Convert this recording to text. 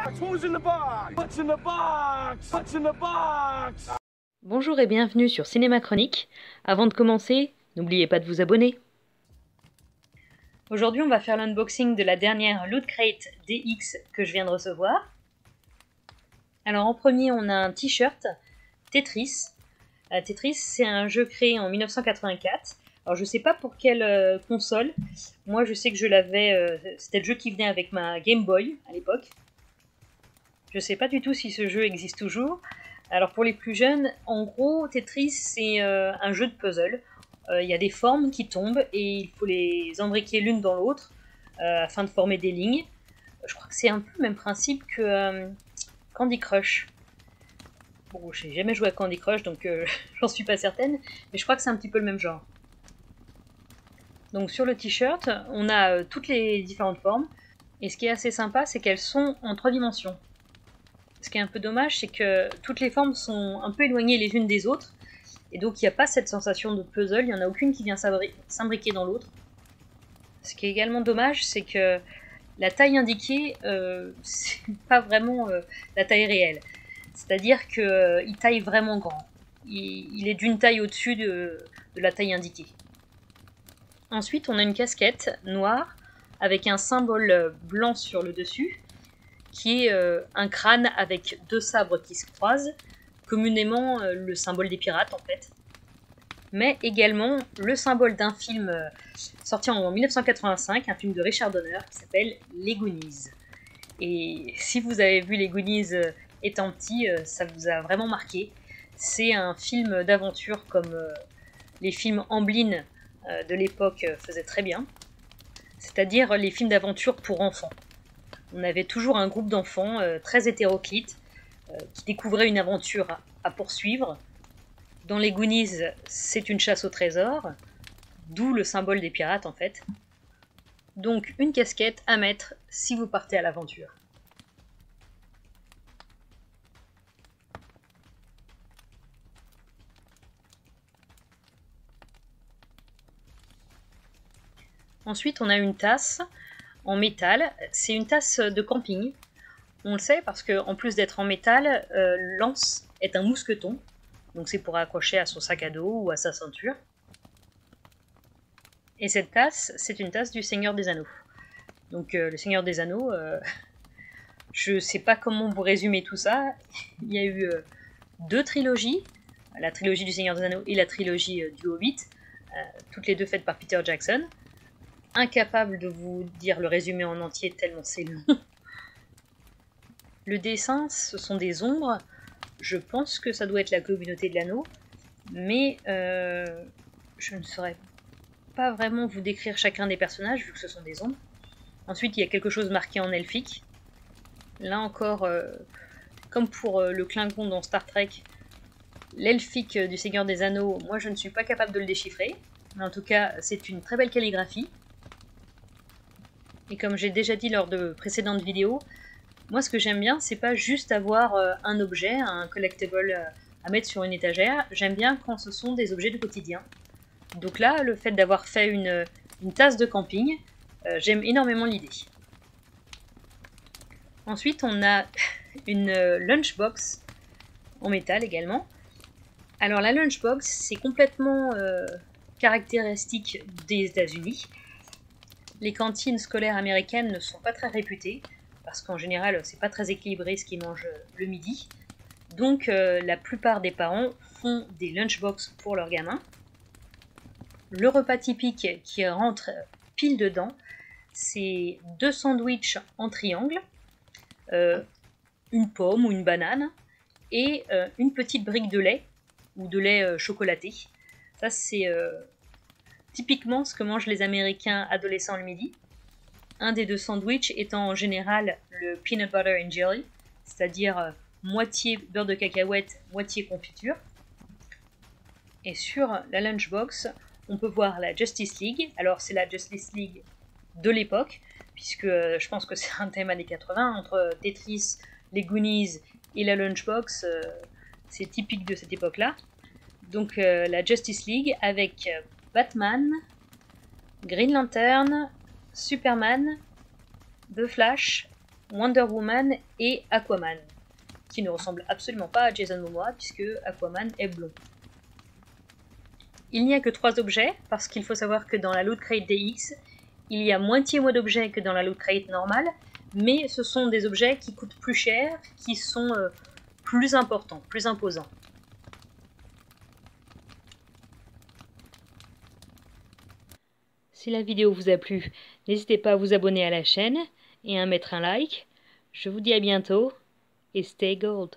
box? Who's in the box? What's in the box? What's in the box? Bonjour et bienvenue sur Cinéma Chronique. Avant de commencer, n'oubliez pas de vous abonner. Aujourd'hui, on va faire l'unboxing de la dernière Loot Crate DX que je viens de recevoir. Alors en premier, on a un t-shirt Tetris. Tetris, c'est un jeu créé en 1984. Alors je sais pas pour quelle console. Moi, je sais que je l'avais. C'était le jeu qui venait avec ma Game Boy à l'époque. Je sais pas du tout si ce jeu existe toujours. Alors pour les plus jeunes, en gros, Tetris, c'est un jeu de puzzle. Il y a des formes qui tombent et il faut les embriquer l'une dans l'autre afin de former des lignes. Je crois que c'est un peu le même principe que Candy Crush. Bon, j'ai jamais joué à Candy Crush, donc j'en suis pas certaine, mais je crois que c'est un petit peu le même genre. Donc sur le t-shirt, on a toutes les différentes formes, et ce qui est assez sympa, c'est qu'elles sont en 3 dimensions. Ce qui est un peu dommage, c'est que toutes les formes sont un peu éloignées les unes des autres, et donc il n'y a pas cette sensation de puzzle, il n'y en a aucune qui vient s'imbriquer dans l'autre. Ce qui est également dommage, c'est que la taille indiquée, c'est pas vraiment la taille réelle. C'est-à-dire qu'il taille vraiment grand. Il est d'une taille au-dessus de la taille indiquée. Ensuite, on a une casquette noire avec un symbole blanc sur le dessus, qui est un crâne avec 2 sabres qui se croisent, communément le symbole des pirates en fait. Mais également le symbole d'un film sorti en 1985, un film de Richard Donner qui s'appelle Les Goonies. Et si vous avez vu Les Goonies étant petit, ça vous a vraiment marqué. C'est un film d'aventure comme les films Amblin de l'époque faisaient très bien. C'est-à-dire les films d'aventure pour enfants. On avait toujours un groupe d'enfants très hétéroclites qui découvraient une aventure à poursuivre. Dans les Goonies, c'est une chasse au trésor, d'où le symbole des pirates en fait. Donc une casquette à mettre si vous partez à l'aventure. Ensuite, on a une tasse en métal. C'est une tasse de camping. On le sait parce qu'en plus d'être en métal, l'anse est un mousqueton. Donc c'est pour accrocher à son sac à dos ou à sa ceinture. Et cette tasse, c'est une tasse du Seigneur des Anneaux. Donc le Seigneur des Anneaux, je ne sais pas comment vous résumer tout ça. Il y a eu 2 trilogies. La trilogie du Seigneur des Anneaux et la trilogie du Hobbit. Toutes les 2 faites par Peter Jackson. Incapable de vous dire le résumé en entier tellement c'est long. Le dessin, ce sont des ombres. Je pense que ça doit être la communauté de l'anneau, mais je ne saurais pas vraiment vous décrire chacun des personnages vu que ce sont des ombres. Ensuite, il y a quelque chose marqué en elfique. Là encore, comme pour le Klingon dans Star Trek, l'elfique du Seigneur des Anneaux, moi je ne suis pas capable de le déchiffrer. Mais en tout cas, c'est une très belle calligraphie. Et comme j'ai déjà dit lors de précédentes vidéos, moi ce que j'aime bien, c'est pas juste avoir un objet, un collectible à mettre sur une étagère. J'aime bien quand ce sont des objets du quotidien. Donc là, le fait d'avoir fait une tasse de camping, j'aime énormément l'idée. Ensuite, on a une lunchbox en métal également. Alors la lunchbox, c'est complètement caractéristique des États-Unis. Les cantines scolaires américaines ne sont pas très réputées, parce qu'en général, c'est pas très équilibré ce qu'ils mangent le midi. Donc la plupart des parents font des lunchbox pour leurs gamins. Le repas typique qui rentre pile dedans, c'est 2 sandwichs en triangle, une pomme ou une banane, et une petite brique de lait, ou de lait chocolaté. Ça c'est typiquement ce que mangent les Américains adolescents le midi. Un des 2 sandwichs étant en général le peanut butter and jelly, c'est-à-dire moitié beurre de cacahuète, moitié confiture. Et sur la lunchbox, on peut voir la Justice League. Alors c'est la Justice League de l'époque, puisque je pense que c'est un thème années 80, entre Tetris, les Goonies et la lunchbox, c'est typique de cette époque-là. Donc la Justice League avec Batman, Green Lantern, Superman, The Flash Wonder Woman et Aquaman, qui ne ressemblent absolument pas à Jason Momoa puisque Aquaman est blond. Il n'y a que 3 objets, parce qu'il faut savoir que dans la Loot Crate DX, il y a moitié moins d'objets que dans la Loot Crate normale, mais ce sont des objets qui coûtent plus cher, qui sont plus importants, plus imposants. Si la vidéo vous a plu, n'hésitez pas à vous abonner à la chaîne et à mettre un like. Je vous dis à bientôt et stay gold.